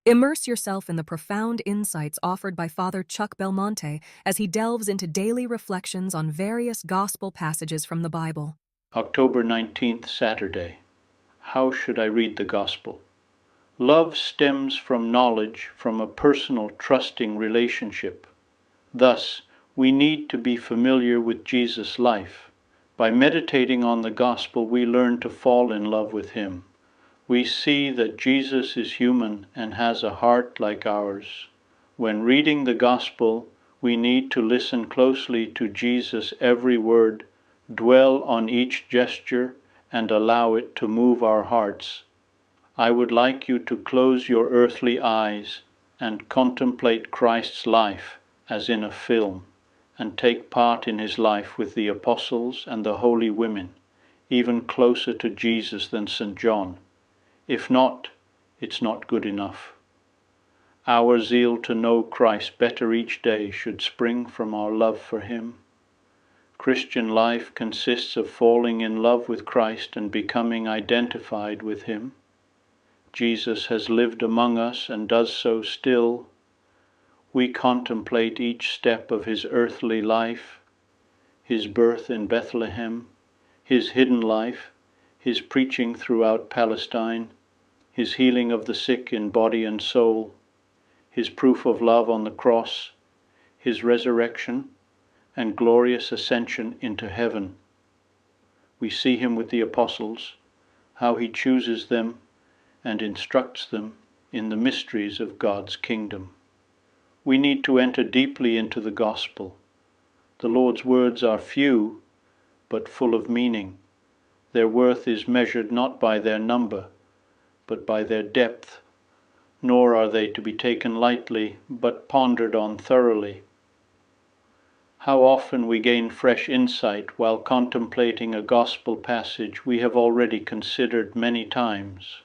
Immerse yourself in the profound insights offered by Father Chuck Belmonte as he delves into daily reflections on various gospel passages from the Bible. October 19th, Saturday. How should I read the Gospel? Love stems from knowledge, from a personal, trusting relationship. Thus, we need to be familiar with Jesus' life. By meditating on the Gospel, we learn to fall in love with Him. We see that Jesus is human and has a heart like ours. When reading the Gospel, we need to listen closely to Jesus' every word, dwell on each gesture, and allow it to move our hearts. I would like you to close your earthly eyes and contemplate Christ's life as in a film, and take part in his life with the apostles and the holy women, even closer to Jesus than St. John. If not, it's not good enough. Our zeal to know Christ better each day should spring from our love for him. Christian life consists of falling in love with Christ and becoming identified with him. Jesus has lived among us and does so still. We contemplate each step of his earthly life, his birth in Bethlehem, his hidden life, his preaching throughout Palestine, his healing of the sick in body and soul, his proof of love on the cross, his resurrection, and glorious ascension into heaven. We see him with the apostles, how he chooses them and instructs them in the mysteries of God's kingdom. We need to enter deeply into the gospel. The Lord's words are few, but full of meaning. Their worth is measured not by their number, but by their depth, nor are they to be taken lightly, but pondered on thoroughly. How often we gain fresh insight while contemplating a gospel passage we have already considered many times.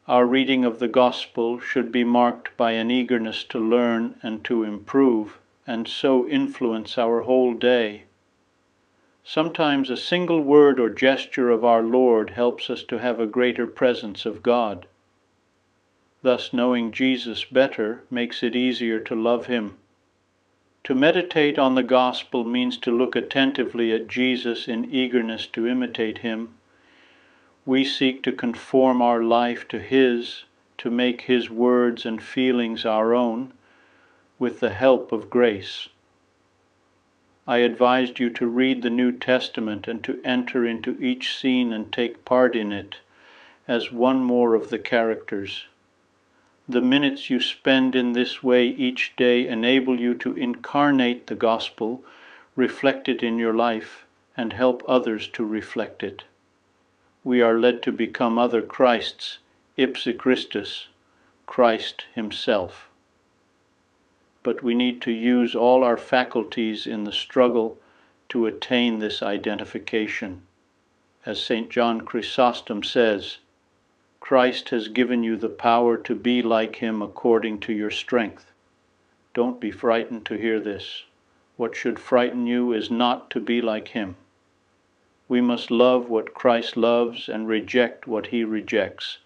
Our reading of the gospel should be marked by an eagerness to learn and to improve, and so influence our whole day. Sometimes a single word or gesture of our Lord helps us to have a greater presence of God. Thus, knowing Jesus better makes it easier to love him. To meditate on the gospel means to look attentively at Jesus in eagerness to imitate him. We seek to conform our life to his, to make his words and feelings our own, with the help of grace. I advised you to read the New Testament and to enter into each scene and take part in it as one more of the characters. The minutes you spend in this way each day enable you to incarnate the gospel, reflect it in your life, and help others to reflect it. We are led to become other Christs, ipse Christus, Christ himself. But we need to use all our faculties in the struggle to attain this identification. As St. John Chrysostom says, Christ has given you the power to be like him according to your strength. Don't be frightened to hear this. What should frighten you is not to be like him. We must love what Christ loves and reject what he rejects,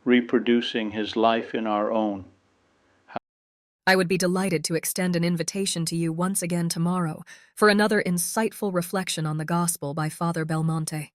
reproducing his life in our own. I would be delighted to extend an invitation to you once again tomorrow for another insightful reflection on the gospel by Father Belmonte.